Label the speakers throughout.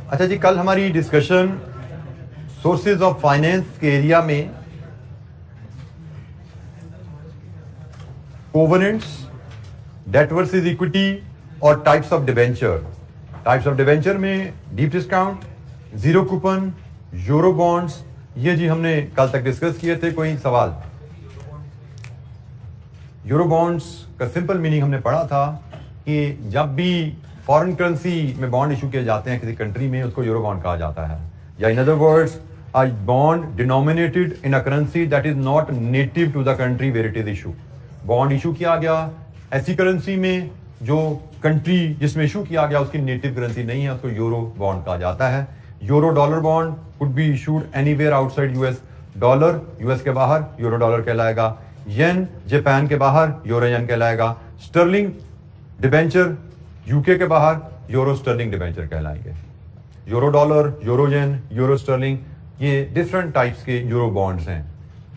Speaker 1: अच्छा जी, कल हमारी डिस्कशन सोर्सेज ऑफ फाइनेंस के एरिया में कोवेनेंट्स, डेट वर्सेस इक्विटी और टाइप्स ऑफ डिबेंचर में deep discount, zero coupon, euro bonds, ये जी हमने कल तक डिस्कस किए थे। कोई सवाल? यूरो बॉन्ड्स का सिंपल मीनिंग हमने पढ़ा था कि जब भी फॉरेन करेंसी में बॉन्ड इशू किए जाते हैं किसी कंट्री में, उसको यूरो बॉन्ड कहा जाता है, या in other words a bond denominated in a currency that is not native to the country where it is issue. Bond issue किया गया ऐसी करेंसी में जो कंट्री जिसमें इशू किया गया उसकी नेटिव करेंसी नहीं है, उसको यूरो बॉन्ड कहा जाता है। Euro dollar bond could be issued anywhere outside US. Dollar US के बाहर यूरो डॉलर कहलाएगा। येन जापान के बाहर यूरो येन कहलाएगा। स्टर्लिंग डिबेंचर यूके के बाहर यूरो स्टर्लिंग डिबेंचर कहलाएंगे। Euro dollar, euro yen, euro sterling, ये डिफरेंट टाइप्स के यूरो बॉन्ड्स हैं।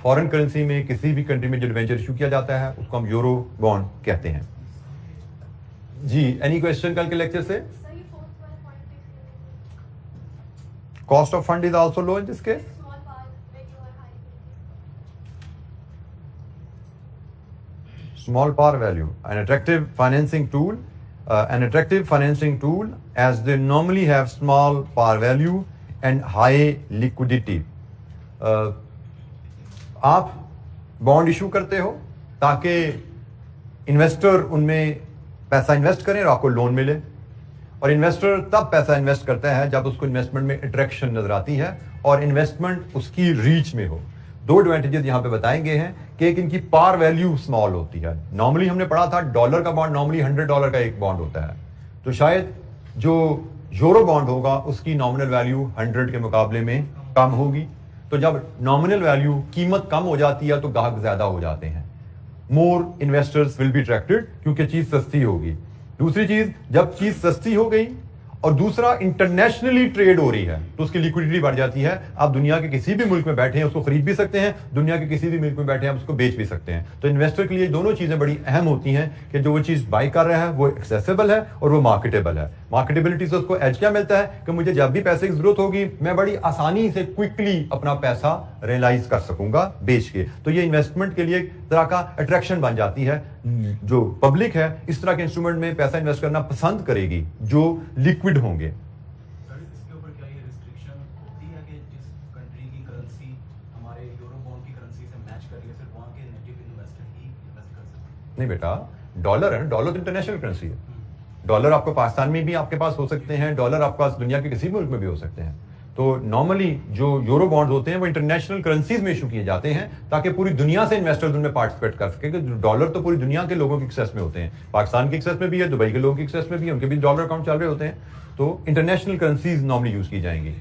Speaker 1: फॉरेन करेंसी में किसी भी कंट्री में जो डिबेंचर इशू किया जाता है उसको हम यूरो बॉन्ड कहते हैं। जी, एनी क्वेश्चन कल के लेक्चर से? Cost of fund is also low in this case. Small par value, an attractive financing tool as they normally have small par value and high liquidity. आप bond issue करते हो ताकि investor उनमें पैसा invest करें और आपको लोन मिले, और इन्वेस्टर तब पैसा इन्वेस्ट करता है जब उसको इन्वेस्टमेंट में अट्रैक्शन नजर आती है और इन्वेस्टमेंट उसकी रीच में हो। दो एडवांटेजेस यहां पे बताए गए हैं कि एक इनकी पार वैल्यू स्मॉल होती है। नॉर्मली हमने पढ़ा था डॉलर का बॉन्ड नॉर्मली $100 का एक बॉन्ड होता है, तो शायद जो यूरो बॉन्ड होगा उसकी नॉमिनल वैल्यू 100 के मुकाबले में कम होगी। तो जब नॉमिनल वैल्यू कीमत कम हो जाती है तो ग्राहक ज्यादा हो जाते हैं, मोर इन्वेस्टर्स विल बी अट्रैक्टेड, क्योंकि चीज सस्ती होगी। दूसरी चीज, जब चीज सस्ती हो गई और दूसरा इंटरनेशनली ट्रेड हो रही है तो उसकी लिक्विडिटी बढ़ जाती है। आप दुनिया के किसी भी मुल्क में बैठे हैं उसको खरीद भी सकते हैं, दुनिया के किसी भी मुल्क में बैठे हैं उसको बेच भी सकते हैं। तो इन्वेस्टर के लिए दोनों चीजें बड़ी अहम होती हैं कि जो वो चीज बाय कर रहा है वो एक्सेसिबल है और वो मार्केटेबल है। मार्केटेबिलिटी से उसको एज क्या मिलता है कि मुझे जब भी पैसे की जरूरत होगी मैं बड़ी आसानी से क्विकली अपना पैसा रियलाइज कर सकूंगा बेच के। तो ये इन्वेस्टमेंट के लिए एक तरह का अट्रैक्शन बन जाती है। जो पब्लिक है इस तरह के इंस्ट्रूमेंट में पैसा इन्वेस्ट करना पसंद करेगी जो लिक्विड होंगे।
Speaker 2: इसके ऊपर क्या ये रिस्ट्रिक्शन होती है कि जिस कंट्री की करेंसी हमारे यूरो बॉन्ड की करेंसी से मैच कर रही है सिर्फ वहां के नेटिव इन्वेस्टर ही इन्वेस्ट कर सकते हैं?
Speaker 1: नहीं बेटा, डॉलर है ना, डॉलर तो इंटरनेशनल करेंसी है। डॉलर आपको पाकिस्तान में भी आपके पास हो सकते हैं, डॉलर आपके पास दुनिया के किसी मुल्क में भी हो सकते हैं। तो नॉर्मली जो यूरो बॉन्ड होते हैं वो इंटरनेशनल करेंसीज में इशू किए जाते हैं ताकि पूरी दुनिया से इन्वेस्टर्स उनमें पार्टिसिपेट कर सके। डॉलर तो पूरी दुनिया के लोगों की एक्सेस में होते हैं, पाकिस्तान की एक्सेस में भी है, दुबई के लोगों की एक्सेस में भी है, उनके भी डॉलर अकाउंट चल रहे होते हैं। तो इंटरनेशनल करेंसीज नॉर्मली यूज की जाएंगी।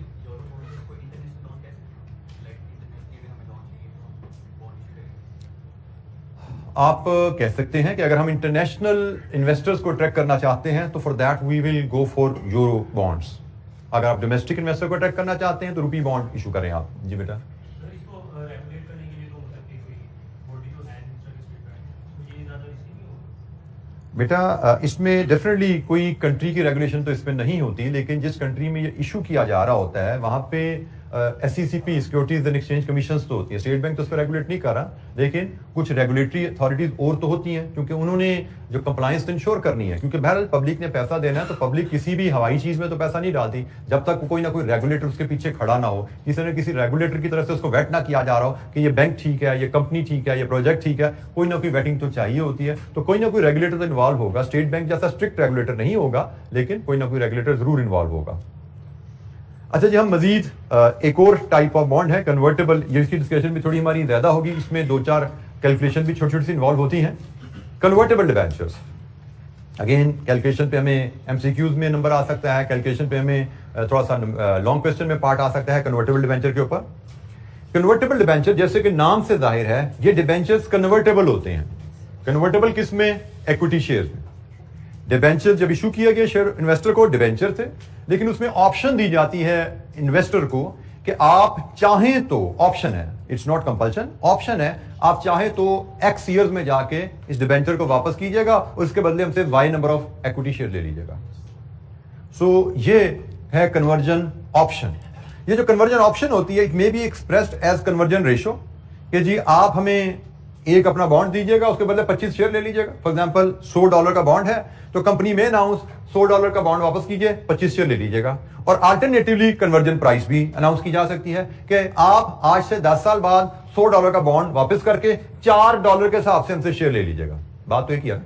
Speaker 1: आप कह सकते हैं कि अगर हम इंटरनेशनल इन्वेस्टर्स को अट्रैक्ट करना चाहते हैं तो for that we will go for euro bonds. अगर आप डोमेस्टिक इन्वेस्टर को अट्रैक्ट करना चाहते हैं तो रुपी बॉन्ड इशू करें आप। जी बेटा, बेटा इसमें डेफिनेटली कोई कंट्री की रेगुलेशन तो इसमें नहीं होती, लेकिन जिस कंट्री में ये इशू किया जा रहा होता है वहां पे SECP securities and exchange commission तो होती है। स्टेट बैंक तो उसको रेगुलेट नहीं कर रहा, लेकिन कुछ रेगुलेटरी अथॉरिटीज और तो होती हैं क्योंकि उन्होंने जो कंप्लायंस तो इंश्योर करनी है। क्योंकि बहरहाल पब्लिक ने पैसा देना है तो पब्लिक किसी भी हवाई चीज में तो पैसा नहीं डालती जब तक कोई ना कोई रेगुलेटर उसके पीछे खड़ा ना हो, किसी न किसी रेगुलेटर की तरफ से उसको वेट ना किया जा रहा हो कि ये बैंक ठीक है, ये कंपनी ठीक है, ये प्रोजेक्ट ठीक है। कोई ना कोई वेटिंग तो चाहिए होती है, तो कोई ना कोई रेगुलेटर तो इन्वॉल्व होगा। स्टेट बैंक जैसा स्ट्रिक्ट रेगुलेटर नहीं होगा, लेकिन कोई ना कोई रेगुलेटर जरूर इन्वॉल्व होगा। अच्छा जी, हम मजीद एक और टाइप ऑफ बॉन्ड है कन्वर्टेबल, ये इसकी डिस्कशन भी थोड़ी हमारी ज्यादा होगी, इसमें 2-4 कैलकुलेशन भी छोटी छोटी सी इन्वॉल्व होती हैं। कन्वर्टेबल डिबेंचर्स, अगेन कैलकुलेशन पे हमें MCQs में नंबर आ सकता है, कैलकुलेशन पे हमें थोड़ा सा लॉन्ग क्वेश्चन में पार्ट आ सकता है कन्वर्टेबल डिबेंचर के ऊपर। कन्वर्टेबल डिबेंचर जैसे कि नाम से जाहिर है ये डिबेंचर्स कन्वर्टेबल होते हैं। कन्वर्टेबल किस में? इक्विटी शेयर में। डिबेंचर जब इशू किया गया शेयर इन्वेस्टर को डिबेंचर थे, लेकिन उसमें ऑप्शन दी जाती है इन्वेस्टर को कि आप चाहें तो, ऑप्शन है, इट्स नॉट कंपल्शन, ऑप्शन है, आप चाहें तो X ईयर्स में जाके इस डिबेंचर को वापस कीजिएगा और इसके बदले हमसे Y number of equity share ले लीजिएगा। सो ये है कन्वर्जन ऑप्शन। ये जो कन्वर्जन ऑप्शन होती है, it may be expressed as conversion ratio, कि जी आप हमें एक अपना बॉन्ड दीजिएगा, उसके बदले 25 शेयर ले लीजिएगा। फॉर एग्जांपल $100 का बॉन्ड है, तो कंपनी में अनाउंस $100 का बॉन्ड वापस कीजिए, 25 शेयर ले लीजिएगा। और अल्टरनेटिवली कन्वर्जन प्राइस भी अनाउंस की जा सकती है कि आप आज से 10 साल बाद $100 का बॉन्ड वापस करके $4 के हिसाब से हमसे शेयर ले लीजिएगा। बात तो एक ही है,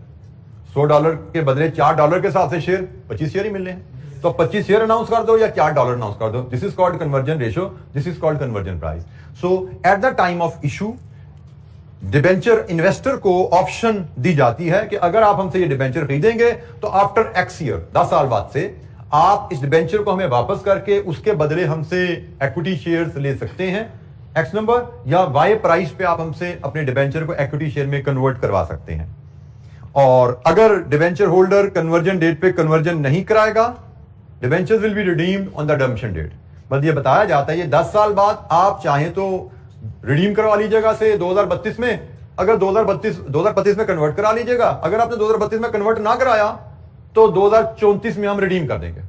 Speaker 1: $100 के बदले $4 के हिसाब से शेयर, 25 शेयर ही मिलने हैं। तो 25 शेयर अनाउंस कर दो या $4 अनाउंस कर दो, this is called conversion ratio, this is called conversion price. So at the time of issue debenture investor को ऑप्शन दी जाती है कि अगर आप हमसे ये डिबेंचर खरीदेंगे तो आफ्टर एक्स ईयर, 10 साल बाद से आप इस डिबेंचर को हमें वापस करके उसके बदले हमसे इक्विटी शेयर्स ले सकते हैं एक्स नंबर, या वाई प्राइस पे आप हमसे अपने डिबेंचर को इक्विटी शेयर में कन्वर्ट करवा सकते हैं। और अगर डिबेंचर होल्डर कन्वर्जन डेट पे कन्वर्जन नहीं कराएगा, debentures will be redeemed on the redemption date. बस ये बताया जाता है ये 10 साल बाद आप चाहें तो रिडीम करवा लीजिएगा से 2032 में, अगर 2032 में कन्वर्ट करा लीजिएगा। अगर आपने 2032 में कन्वर्ट ना कराया तो 2034 में हम रिडीम कर देंगे।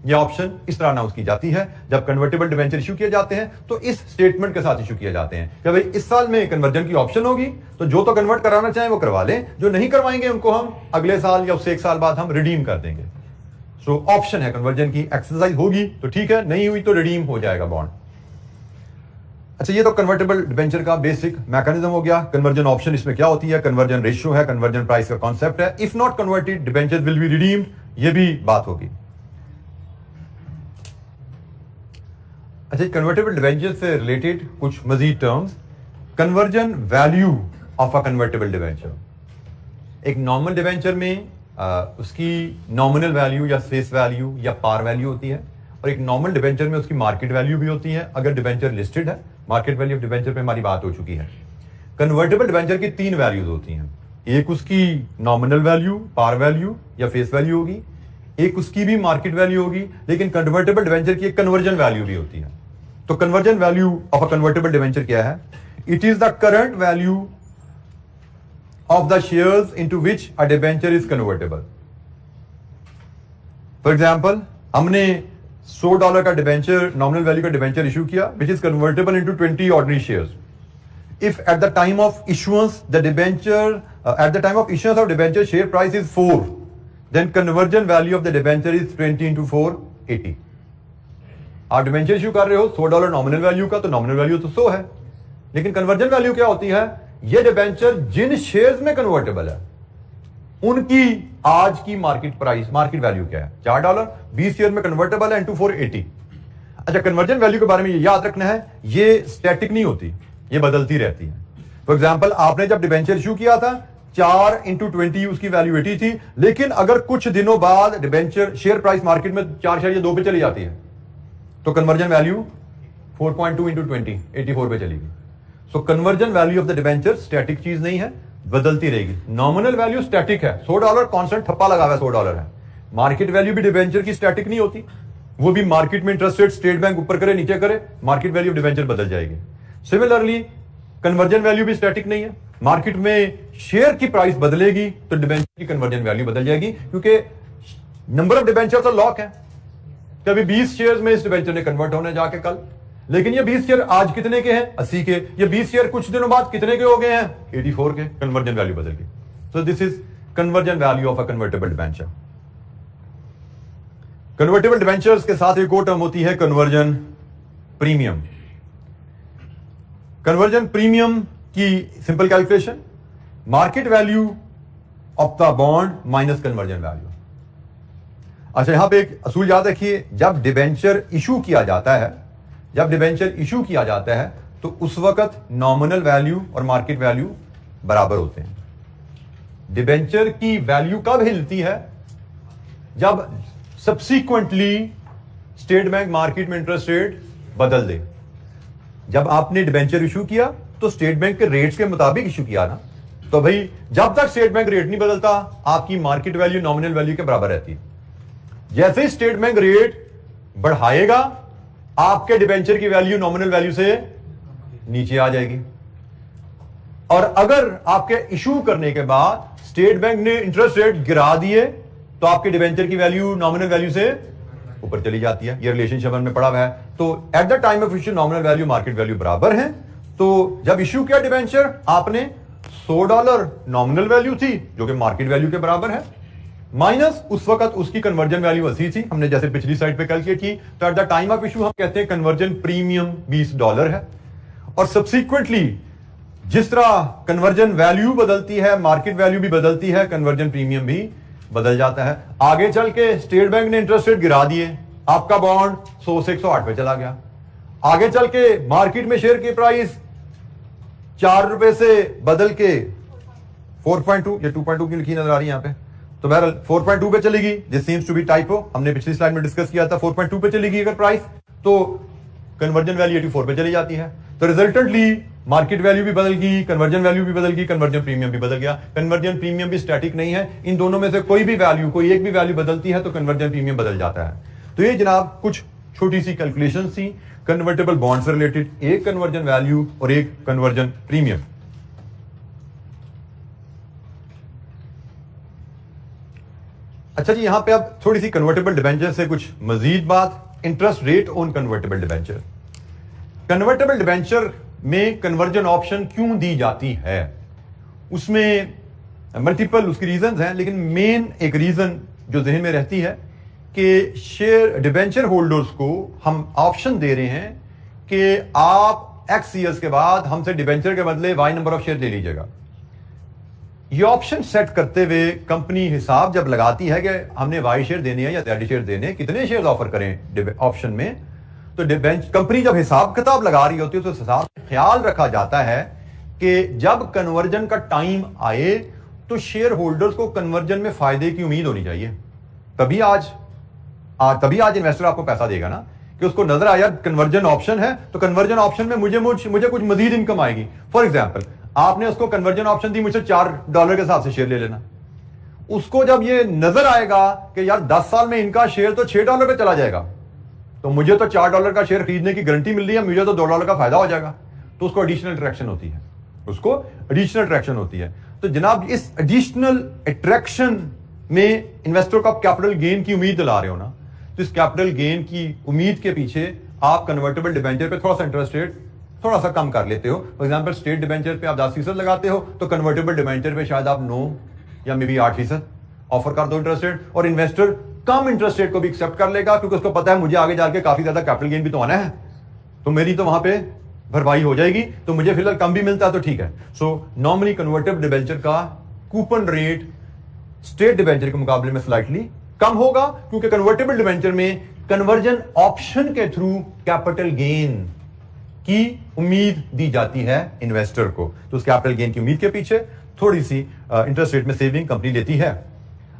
Speaker 1: यह ऑप्शन इस तरह अनाउंस की जाती है जब कन्वर्टेबल डिबेंचर इशू किए जाते हैं, तो इस स्टेटमेंट के साथ इशू किए जाते हैं कि भाई इस साल में कन्वर्जन की ऑप्शन होगी, तो जो तो कन्वर्ट कराना चाहें वो करवा लें, जो नहीं करवाएंगे उनको हम अगले साल या उससे 1 साल बाद हम रिडीम कर देंगे। सो ऑप्शन है, कन्वर्जन की एक्सरसाइज होगी तो ठीक है, नहीं हुई तो रिडीम हो जाएगा बॉन्ड। अच्छा, ये तो कन्वर्टेबल डिबेंचर का बेसिक मैकेनिज्म हो गया। कन्वर्जन ऑप्शन इसमें क्या होती है, कन्वर्जन रेशियो है, कन्वर्जन प्राइस का कॉन्सेप्ट है। If not converted debenture will be redeemed, ये भी बात होगी। अच्छा, कन्वर्टेबल डिबेंचर से रिलेटेड कुछ मजीद terms. Conversion value of a convertible debenture. एक नॉर्मल डिबेंचर में उसकी नॉमिनल वैल्यू या फेस वैल्यू या पार वैल्यू होती है, और एक नॉर्मल डिबेंचर में उसकी मार्केट वैल्यू भी होती है अगर डिबेंचर लिस्टेड है। मार्केट वैल्यू ऑफ डिबेंचर पे हमारी बात हो चुकी है। कन्वर्टेबल डिबेंचर की 3 वैल्यूज होती हैं, एक उसकी नॉमिनल वैल्यू, पार वैल्यू या फेस वैल्यू होगी, एक उसकी भी मार्केट वैल्यू होगी, लेकिन कन्वर्टेबल डिबेंचर की एक कन्वर्जन वैल्यू भी होती है। तो conversion value of a convertible debenture क्या है? It is the current value of the shares into which a debenture is convertible. For example, हमने $100 का डिबेंचर, नॉमिनल वैल्यू का डिबेंचर इशू किया, which is convertible into 20 ordinary shares. If at the time of issuance the debenture, at the time of issuance of debenture share price is 4, then conversion value of the debenture is 20 into 4, 80. आप debenture issue कर रहे हो $100 nominal value का, तो nominal value तो 100 है, लेकिन conversion value क्या होती है? ये डिबेंचर जिन शेयर्स में कन्वर्टेबल है उनकी आज की मार्केट प्राइस, मार्केट वैल्यू क्या है? $4, 20 शेयर में कन्वर्टेबल है, इंटू 4, 80। अच्छा, कन्वर्जन वैल्यू के बारे में ये याद रखना है, ये स्टैटिक नहीं होती, ये बदलती रहती है। फॉर एग्जाम्पल, आपने जब डिबेंचर इशू किया था 4 into 20 उसकी वैल्यू 80 थी, लेकिन अगर कुछ दिनों बाद डिबेंचर शेयर प्राइस मार्केट में 4 शेयर या 2 पे चली जाती है, तो कन्वर्जन वैल्यू 4.2 into 20, 84 पे चलेगी। So conversion value of the debenture static चीज नहीं है, बदलती रहेगी। नॉमिनल वैल्यू स्टैटिक है, $100 कांस्टेंट ठप्पा लगा हुआ है, $100 है। मार्केट वैल्यू भी डिबेंचर की स्टैटिक नहीं होती, वो भी मार्केट में इंटरेस्ट रेट स्टेट बैंक ऊपर करे नीचे करे, मार्केट वैल्यू ऑफ डिबेंचर बदल जाएगी। सिमिलरली कन्वर्जन वैल्यू भी स्टैटिक नहीं है, मार्केट में शेयर की प्राइस बदलेगी तो डिबेंचर की कन्वर्जन वैल्यू बदल जाएगी, क्योंकि नंबर ऑफ डिबेंचर तो लॉक है। कभी 20 शेयर्स में इस डिबेंचर ने कन्वर्ट होने जाके कल, लेकिन ये 20 शेयर आज कितने के हैं? 80 के। ये 20 शेयर कुछ दिनों बाद कितने के हो गए हैं? 84 के। कन्वर्जन वैल्यू बदल गई। So this is conversion value of a convertible debenture. Convertible debentures के साथ एक और टर्म होती है कन्वर्जन प्रीमियम। कन्वर्जन प्रीमियम की simple calculation, market value of the bond minus conversion value. अच्छा, यहां पे एक असूल याद रखिए, जब डिबेंचर इशू किया जाता है, जब डिबेंचर इशू किया जाता है तो उस वक्त नॉमिनल वैल्यू और मार्केट वैल्यू बराबर होते हैं। डिबेंचर की वैल्यू कब हिलती है? जब सब्सीक्वेंटली स्टेट बैंक मार्केट में इंटरेस्ट रेट बदल दे। जब आपने डिबेंचर इशू किया तो स्टेट बैंक के रेट्स के मुताबिक इशू किया ना, तो भाई जब तक स्टेट बैंक रेट नहीं बदलता आपकी मार्केट वैल्यू नॉमिनल वैल्यू के बराबर रहती है। जैसे ही स्टेट बैंक रेट बढ़ाएगा आपके डिबेंचर की वैल्यू नॉमिनल वैल्यू से नीचे आ जाएगी, और अगर आपके इशू करने के बाद स्टेट बैंक ने इंटरेस्ट रेट गिरा दिए तो आपके डिबेंचर की वैल्यू नॉमिनल वैल्यू से ऊपर चली जाती है। ये रिलेशनशिप में पड़ा हुआ है। तो at the time of issue nominal value market value बराबर है। तो जब इश्यू किया डिबेंचर आपने $100 नॉमिनल वैल्यू थी जो कि मार्केट वैल्यू के बराबर है, माइनस उस वक्त उसकी कन्वर्जन वैल्यू 80 थी, हमने जैसे पिछली स्लाइड पे कैलकुलेट की। तो at the time of issue हम कहते हैं कन्वर्जन प्रीमियम $20 है। और सब्सिक्वेंटली जिस तरह कन्वर्जन वैल्यू बदलती है मार्केट वैल्यू भी बदलती है, कन्वर्जन प्रीमियम भी बदल जाता है। आगे चल के स्टेट बैंक ने इंटरेस्ट रेट गिरा दिए, आपका बॉन्ड 100 से 108 पे चला गया। आगे चल के मार्केट में शेयर की प्राइस ₹4 से बदल के 4.2 या 2.2 की लिखी नजर आ रही है यहां पे, तो बहरहाल 4.2 पे चलेगी। This seems to be typo, हमने पिछली स्लाइड में डिस्कस किया था। 4.2 पे चलेगी अगर प्राइस, तो कन्वर्जन वैल्यू 84 पे चली जाती है। तो रिजल्टेंटली मार्केट वैल्यू भी बदल गई, कन्वर्जन वैल्यू भी बदल गई, कन्वर्जन प्रीमियम भी बदल गया। कन्वर्जन प्रीमियम भी स्टैटिक नहीं है, इन दोनों में से कोई भी वैल्यू, कोई एक भी वैल्यू बदलती है तो कन्वर्जन प्रीमियम बदल जाता है। तो ये जनाब कुछ छोटी सी कैलकुलेशन थी कन्वर्टेबल बॉन्ड से रिलेटेड, एक कन्वर्जन वैल्यू और एक कन्वर्जन प्रीमियम। अच्छा जी, यहां पे अब थोड़ी सी कन्वर्टेबल डिबेंचर से कुछ मजीद बात। Interest rate on convertible debenture. Convertible debenture में कन्वर्जन ऑप्शन क्यों दी जाती है, उसमें मल्टीपल उसकी रीजंस हैं, लेकिन मेन एक रीजन जो जहन में रहती है कि शेयर डिबेंचर होल्डर्स को हम ऑप्शन दे रहे हैं कि आप X ईयर्स के बाद हमसे डिबेंचर के बदले Y नंबर ऑफ शेयर ले लीजिएगा। ये ऑप्शन सेट करते हुए कंपनी हिसाब जब लगाती है कि हमने Y शेयर देने हैं या Z शेयर देने हैं, कितने शेयर ऑफर करें ऑप्शन में, तो कंपनी जब हिसाब किताब लगा रही होती है तो उस हिसाब से ख्याल रखा जाता है कि जब कन्वर्जन का टाइम आए तो शेयर होल्डर्स को कन्वर्जन में फायदे की उम्मीद होनी चाहिए। तभी आज इन्वेस्टर आपको पैसा देगा ना, कि उसको नजर आया कन्वर्जन ऑप्शन है तो कन्वर्जन ऑप्शन में मुझे कुछ मजीद इनकम आएगी। फॉर एग्जाम्पल, आपने उसको कन्वर्जन ऑप्शन दी मुझसे $4 के हिसाब से शेयर ले लेना, उसको जब ये नजर आएगा कि यार 10 साल में इनका शेयर तो $6 पे चला जाएगा, तो मुझे तो $4 का शेयर खरीदने की गारंटी मिल रही है, मुझे तो $2 का फायदा हो जाएगा, तो उसको एडिशनल अट्रैक्शन होती है। तो जनाब इस एडिशनल अट्रैक्शन में इन्वेस्टर को आप कैपिटल गेन की उम्मीद दिला रहे हो ना, तो इस कैपिटल गेन की उम्मीद के पीछे आप कन्वर्टेबल डिबेंचर पे थोड़ा सा इंटरेस्ट रेट थोड़ा सा कम कर लेते हो। फॉर एग्जांपल, स्टेट डिबेंचर पे आप 10% लगाते हो तो कन्वर्टेबल डिबेंचर पे शायद आप 9 या मे बी 8% ऑफर कर दो इंटरेस्ट रेट, और इन्वेस्टर कम इंटरेस्ट रेट को भी एक्सेप्ट कर लेगा क्योंकि उसको पता है मुझे आगे जाके काफी ज्यादा कैपिटल गेन भी तो आना है, तो मेरी तो वहां पे भरपाई हो जाएगी, तो मुझे फिलहाल कम भी मिलता है तो ठीक है। सो नॉर्मली कन्वर्टेबल डिबेंचर का कूपन रेट स्टेट डिबेंचर के मुकाबले में स्लाइटली कम होगा, क्योंकि कन्वर्टेबल डिबेंचर में कन्वर्जन ऑप्शन के थ्रू कैपिटल गेन की उम्मीद दी जाती है इन्वेस्टर को, तो उस कैपिटल गेन की उम्मीद के पीछे थोड़ी सी इंटरेस्ट रेट में सेविंग कंपनी लेती है।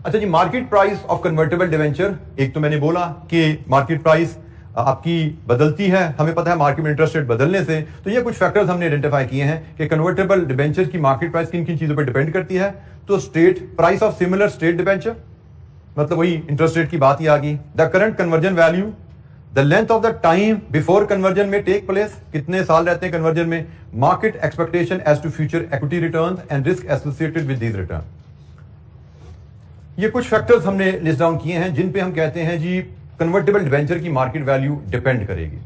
Speaker 1: अच्छा जी, market price of convertible debenture, एक तो मैंने बोला कि मार्केट प्राइस आपकी बदलती है, हमें पता है मार्केट में इंटरेस्ट रेट बदलने से, तो ये कुछ फैक्टर्स हमने आइडेंटिफाई किए हैं कि कन्वर्टेबल डिबेंचर की मार्केट प्राइस किन किन चीजों पर डिपेंड करती है। तो state price of similar state debenture, मतलब वही इंटरेस्ट रेट की बात ही आ गई। The current conversion value, the length of the time before conversion में टेक प्लेस, कितने साल रहते हैं कन्वर्जन में, market expectation as to future equity returns and risk associated with these return. ये कुछ फैक्टर्स हमने लिस्ट डाउन किए हैं जिन पे हम कहते हैं जी कन्वर्टेबल डिबेंचर की मार्केट वैल्यू डिपेंड करेगी।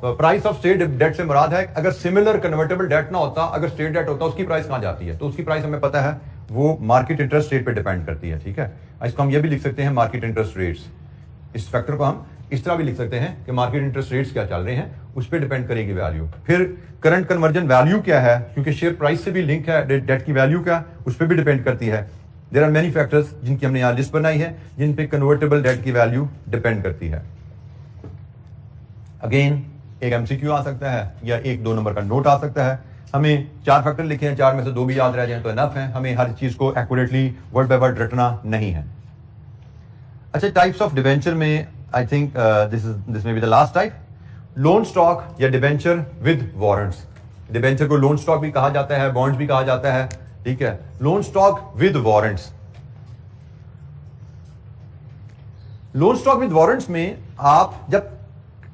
Speaker 1: प्राइस ऑफ स्टेट डेट से मुराद है अगर सिमिलर कन्वर्टेबल डेट ना होता, अगर स्टेट डेट होता, उसकी प्राइस कहां जाती है, तो उसकी प्राइस हमें पता है वो मार्केट इंटरेस्ट रेट पे डिपेंड करती है। ठीक है, इसको हम ये भी लिख सकते हैं मार्केट इंटरेस्ट रेट्स, इस फैक्टर को हम इस तरह भी लिख सकते हैं कि मार्केट इंटरेस्ट रेट्स क्या चल रहे हैं उस पर डिपेंड करेगी वैल्यू। फिर करंट कन्वर्जन वैल्यू क्या है, क्योंकि शेयर प्राइस से भी लिंक है, डेट की वैल्यू क्या उस पर भी डिपेंड करती है। देयर आर मेनी फैक्टर्स जिनकी हमने यहां लिस्ट बनाई है जिन पे कन्वर्टेबल डेट की वैल्यू डिपेंड करती है। अगेन एक एमसीक्यू आ सकता है या 1-2 नंबर का नोट आ सकता है। हमें 4 फैक्टर लिखे हैं, 4 में से 2 भी याद रह जाए तो इनफ है, हमें हर चीज को एक्यूरेटली वर्ड बाय वर्ड रटना नहीं है। अच्छा, टाइप्स ऑफ डिबेंचर में आई थिंक दिस में be the last type, loan stock या डिबेंचर विद वारंट्स। डिबेंचर को लोन स्टॉक भी कहा जाता है, बॉन्ड्स भी कहा जाता है। ठीक है, loan stock with warrants. Loan stock with warrants में आप जब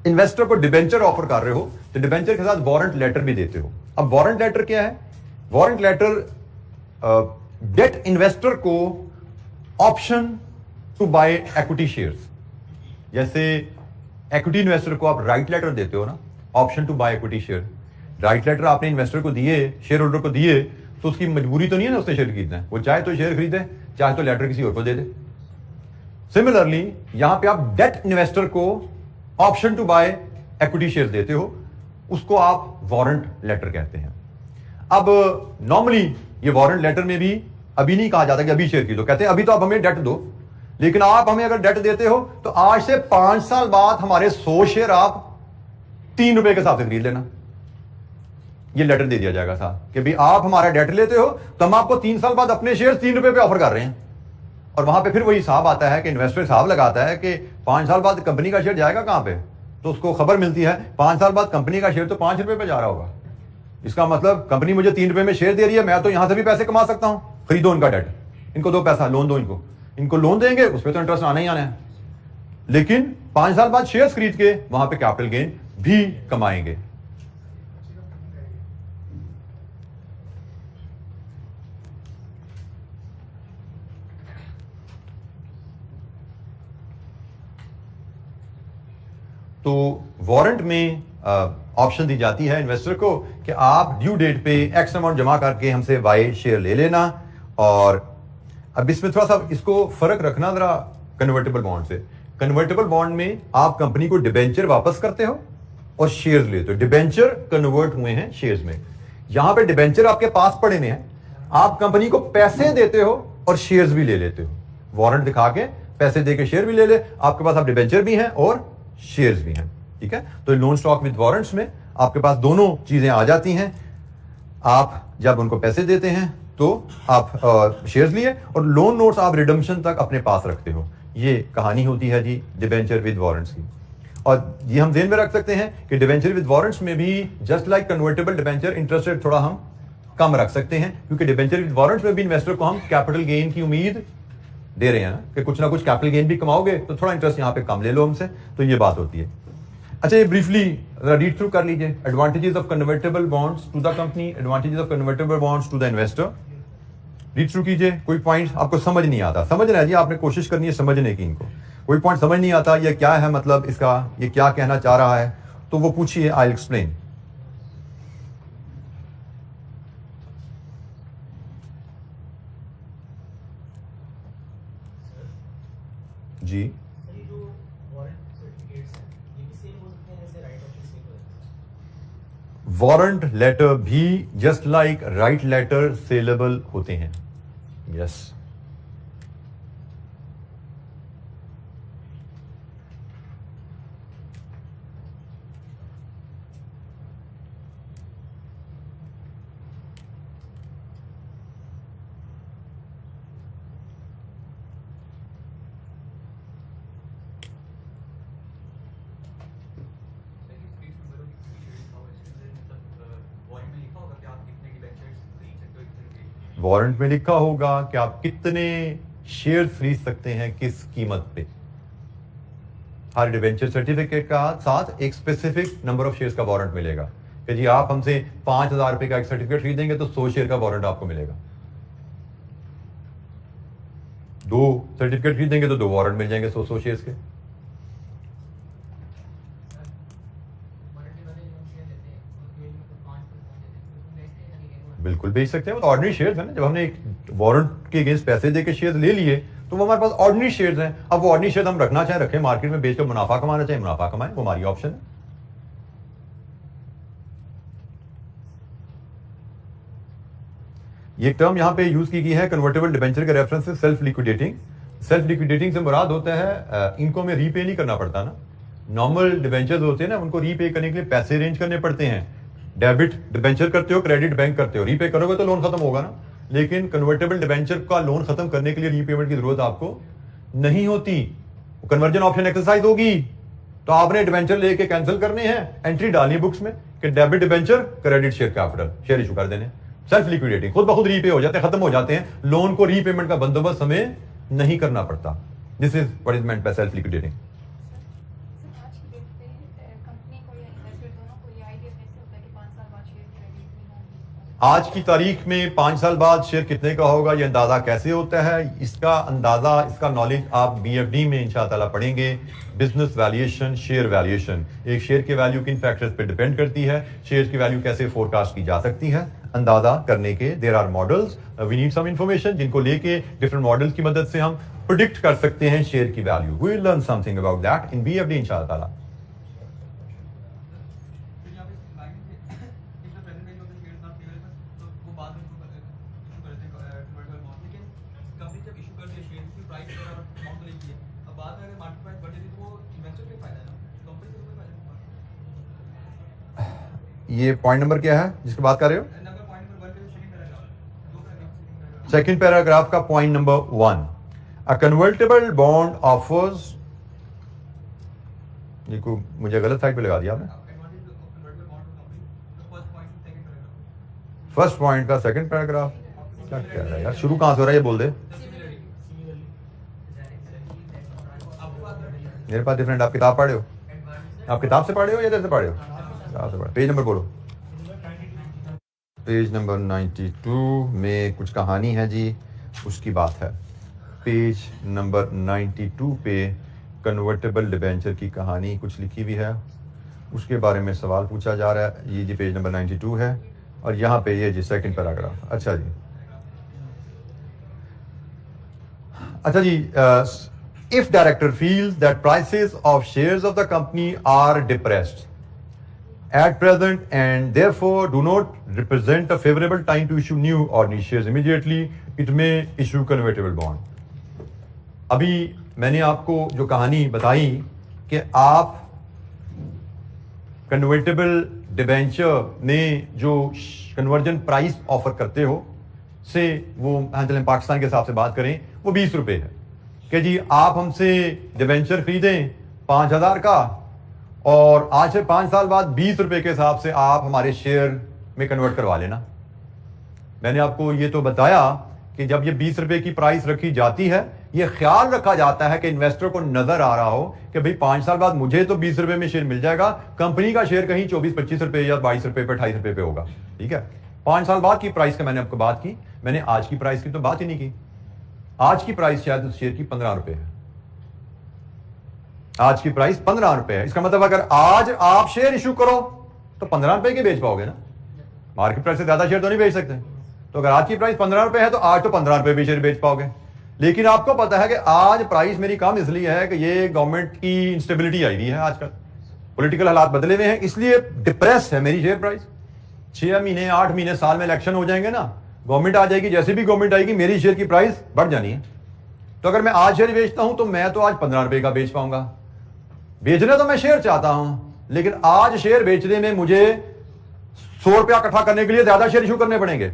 Speaker 1: इन्वेस्टर को डिबेंचर ऑफर कर रहे हो तो डिबेंचर के साथ वारंट लेटर भी देते हो। अब वारंट लेटर क्या है? वारंट लेटर डेट इन्वेस्टर को option to buy equity shares, जैसे इक्विटी इन्वेस्टर को आप राइट लेटर देते हो ना, option to buy equity share, right letter आपने इन्वेस्टर को दिए, शेयर होल्डर को दिए, तो उसकी मजबूरी तो नहीं है ना उसने शेयर खरीदना है, वो चाहे तो शेयर खरीदे, चाहे तो लेटर किसी और को दे दे। सिमिलरली यहां पे आप डेट इन्वेस्टर को option to buy equity share देते हो, उसको आप वारंट लेटर कहते हैं। अब नॉर्मली ये वारंट लेटर में भी अभी नहीं कहा जाता कि अभी शेयर खरीदो, कहते हैं अभी तो आप हमें डेट दो, लेकिन आप हमें अगर डेट देते हो तो आज से 5 साल बाद हमारे 100 शेयर आप 3 रुपए के हिसाब से खरीद लेना। ये लेटर दे दिया जाएगा साहब कि भाई आप हमारा डेट लेते हो तो हम आपको 3 साल बाद अपने शेयर 3 रुपए पे ऑफर कर रहे हैं। और वहां पे फिर वही हिसाब आता है कि इन्वेस्टर हिसाब लगाता है कि 5 साल बाद कंपनी का शेयर जाएगा कहां पे, तो उसको खबर मिलती है 5 साल बाद कंपनी का शेयर तो 5 रुपए पे जा रहा होगा, इसका मतलब कंपनी मुझे 3 रुपए में शेयर दे रही है, मैं तो यहां से भी पैसे कमा सकता हूं, खरीदो उनका डेट, इनको दो पैसा, लोन दो इनको लोन देंगे, उस पर तो इंटरेस्ट आना ही आना है, लेकिन 5 साल बाद शेयर्स खरीद के वहां पे कैपिटल गेन भी कमाएंगे। तो वारंट में ऑप्शन दी जाती है इन्वेस्टर को कि आप ड्यू डेट पे एक्स अमाउंट जमा करके हमसे वाई शेयर ले लेना। और अब इसमें थोड़ा सा इसको फर्क रखना जरा कन्वर्टेबल बॉन्ड से। कन्वर्टेबल बॉन्ड में आप कंपनी को डिबेंचर वापस करते हो और शेयर्स लेते हो, डिबेंचर कन्वर्ट हुए हैं शेयर्स में। यहां पे डिबेंचर आपके पास पड़े हुए हैं, आप कंपनी को पैसे देते हो और शेयर्स भी ले लेते हो, वारंट दिखा के पैसे देके शेयर भी ले ले, आपके पास आप डिबेंचर भी हैं और शेयर्स भी हैं, ठीक है। तो लोन स्टॉक विद वारंट्स में आपके पास दोनों चीजें आ जाती हैं। आप जब उनको पैसे देते हैं तो आप शेयर्स लिए और लोन नोट्स आप रिडम्पशन तक अपने पास रखते हो। ये कहानी होती है जी डिबेंचर विद वारंट्स की। और ये हम ध्यान में रख सकते हैं कि डिबेंचर विद वारंट्स में भी just like convertible debenture interest rate थोड़ा हम कम रख सकते हैं, क्योंकि डिबेंचर विद वारंट्स में भी इन्वेस्टर को हम कैपिटल गेन की उम्मीद दे रहे हैं ना, कि कुछ ना कुछ कैपिटल गेन भी कमाओगे तो थोड़ा इंटरेस्ट यहां पे कम ले लो हमसे, तो ये बात होती है। अच्छा, ये ब्रीफली रीड थ्रू कर लीजिए। Advantages of convertible bonds to the company, advantages of convertible bonds to the investor. Read through कीजिए। कोई पॉइंट आपको समझ नहीं आता, समझ रहे हैं जी, आपने कोशिश करनी है समझने की। इनको कोई पॉइंट समझ नहीं आता, ये क्या है मतलब इसका, ये क्या कहना चाह रहा है, तो वो पूछिए, आई एक्सप्लेन। जी, वारंट लेटर भी just like right letter saleable होते हैं। यस, वारंट में लिखा होगा कि आप कितने शेयर खरीद सकते हैं किस कीमत पे। हर डिवेंचर सर्टिफिकेट का साथ एक स्पेसिफिक नंबर ऑफ शेयर्स का वारंट मिलेगा कि जी आप हमसे 5,000 रुपए का एक सर्टिफिकेट खरीदेंगे तो 100 शेयर का वारंट आपको मिलेगा। 2 सर्टिफिकेट खरीदेंगे तो 2 वारंट मिल जाएंगे 100 शेयर्स के। बिल्कुल बेच सकते हैं, वो तो ऑर्डिनरी शेयर्स है ना। जब हमने एक वारंट के अगेंस्ट पैसे देके शेयर्स ले लिए तो वो हमारे पास ऑर्डिनरी शेयर्स हैं। अब वो ऑर्डिनरी शेयर्स हम रखना चाहे रखें, मार्केट में बेचकर मुनाफा कमाना चाहे मुनाफा कमाएं, वो हमारी ऑप्शन है। ये टर्म यहां पे यूज की गई है कन्वर्टेबल डिबेंचर के रेफरेंस से सेल्फ लिक्विडेटिंग। सेल्फ लिक्विडेटिंग से मुराद होता है इनको हमें रीपे नहीं करना पड़ता ना। नॉर्मल डिबेंचर्स होते हैं ना, उनको रीपे करने के लिए पैसे अरेंज करने पड़ते हैं। डेबिट डिबेंचर करते हो, क्रेडिट बैंक करते हो, रीपे करोगे तो लोन खत्म होगा ना। लेकिन कन्वर्टेबल डिबेंचर का लोन खत्म करने के लिए रीपेमेंट की जरूरत आपको नहीं होती। कन्वर्जन ऑप्शन एक्सरसाइज होगी तो आपने डिबेंचर लेके कैंसिल करने हैं, एंट्री डालनी बुक्स में कि debit debenture credit share capital, share issue कर देने। सेल्फ लिक्विडेटिंग, खुद ब खुद रीपे हो जाते हैं, खत्म हो जाते हैं। लोन को रीपेमेंट का बंदोबस्त हमें नहीं करना पड़ता। This is what is meant by self liquidating. आज की तारीख में 5 साल बाद शेयर कितने का होगा, ये अंदाज़ा कैसे होता है, इसका अंदाज़ा, इसका नॉलेज आप BFD में इंशाअल्लाह पढ़ेंगे। बिजनेस वैल्यूएशन, शेयर वैल्यूएशन, एक शेयर के वैल्यू किन फैक्टर्स पे डिपेंड करती है, शेयर की वैल्यू कैसे फोरकास्ट की जा सकती है अंदाज़ा करने के। There are models, we need some information जिनको लेके डिफरेंट मॉडल्स की मदद से हम प्रिडिक्ट कर सकते हैं शेयर की value. We will learn something about that in BFD इंशाअल्लाह। ये पॉइंट नंबर क्या है जिसकी बात कर रहे हो? सेकंड पैराग्राफ का point number 1, a convertible bond offers, ये को मुझे गलत साइड पे लगा दिया आपने। फर्स्ट पॉइंट का सेकंड पैराग्राफ क्या कह रहा है यार, शुरू कहां से हो रहा है ये बोल दे। मेरे पास डिफरेंट, आप किताब पढ़े हो? आप किताब से पढ़े हो या इधर से पढ़े हो? पेज नंबर बोलो। पेज नंबर 92 में कुछ कहानी है जी, उसकी बात है। पेज नंबर 92 पे कन्वर्टेबल डिबेंचर की कहानी कुछ लिखी हुई है, उसके बारे में सवाल पूछा जा रहा है। ये जी पेज नंबर 92 है और यहाँ पे ये जी सेकंड पैराग्राफ। अच्छा जी, अच्छा जी, if director feels that prices of shares of the company are depressed at present and therefore do not represent a favorable time to issue new ordinary shares immediately, it may issue convertible bond. अभी मैंने आपको जो कहानी बताई कि आप convertible debenture में जो कन्वर्जन प्राइस ऑफर करते हो से, वो हाँ चलें पाकिस्तान के हिसाब से बात करें, वो 20 रुपये है कि जी आप हमसे डिबेंचर खरीदें 5,000 का और आज से 5 साल बाद 20 रुपये के हिसाब से आप हमारे शेयर में कन्वर्ट करवा लेना। मैंने आपको ये तो बताया कि जब ये 20 रुपये की प्राइस रखी जाती है, ये ख्याल रखा जाता है कि इन्वेस्टर को नजर आ रहा हो कि भाई 5 साल बाद मुझे तो 20 रुपये में शेयर मिल जाएगा, कंपनी का शेयर कहीं 24-25 रुपये या 22 रुपये पे 28 रुपये पे होगा। ठीक है, 5 साल बाद की प्राइस का मैंने आपको बात की, मैंने आज की प्राइस की तो बात ही नहीं की। आज की प्राइस शायद उस शेयर की 15 रुपये है। आज की प्राइस 15 रुपये है। इसका मतलब अगर आज आप शेयर इशू करो तो 15 रुपये के बेच पाओगे ना, मार्केट प्राइस से ज्यादा शेयर तो नहीं बेच सकते। तो अगर आज की प्राइस 15 रुपये है तो आज तो 15 रुपये भी शेयर बेच पाओगे। लेकिन आपको पता है कि आज प्राइस मेरी कम इसलिए है कि ये गवर्नमेंट की इंस्टेबिलिटी आई हुई है, आजकल पॉलिटिकल हालात बदले हुए हैं, इसलिए डिप्रेस है मेरी शेयर प्राइस। 6 महीने 8 महीने साल में इलेक्शन हो जाएंगे ना, गवर्नमेंट आ जाएगी, जैसे भी गवर्नमेंट आएगी मेरी शेयर की प्राइस बढ़ जानी है। तो अगर मैं आज शेयर बेचता हूं तो मैं तो आज 15 रुपये का बेच पाऊंगा। बेचना तो मैं शेयर चाहता हूं, लेकिन आज शेयर बेचने में मुझे 100 रुपया इकट्ठा करने के लिए ज्यादा शेयर इशू करने पड़ेंगे,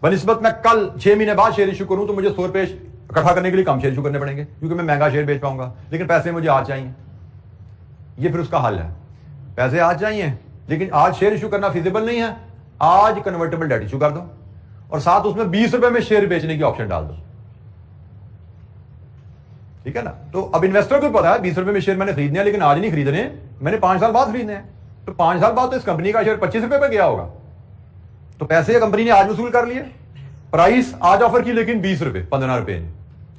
Speaker 1: बनिस्बत मैं कल 6 महीने बाद शेयर इशू करूं तो मुझे 100 रुपये इकट्ठा करने के लिए कम शेयर इशू करने पड़ेंगे, क्योंकि मैं महंगा शेयर बेच पाऊंगा, लेकिन पैसे मुझे आज चाहिए। ये फिर उसका हल है, पैसे आज चाहिए लेकिन आज शेयर इशू करना फिजिबल नहीं है। आज कन्वर्टेबल डेट इशू कर दो और साथ उसमें 20 रुपए में शेयर बेचने की ऑप्शन डाल दो। ठीक है ना। तो अब इन्वेस्टर को पता है 20 रुपए में शेयर मैंने खरीदने हैं, लेकिन आज नहीं खरीदने, मैंने 5 साल बाद खरीदने हैं। तो 5 साल बाद तो इस कंपनी का शेयर 25 रुपए पे गया होगा, तो पैसे कंपनी ने आज वसूल कर लिए, प्राइस आज ऑफर की लेकिन 20 रुपए 15 रुपए।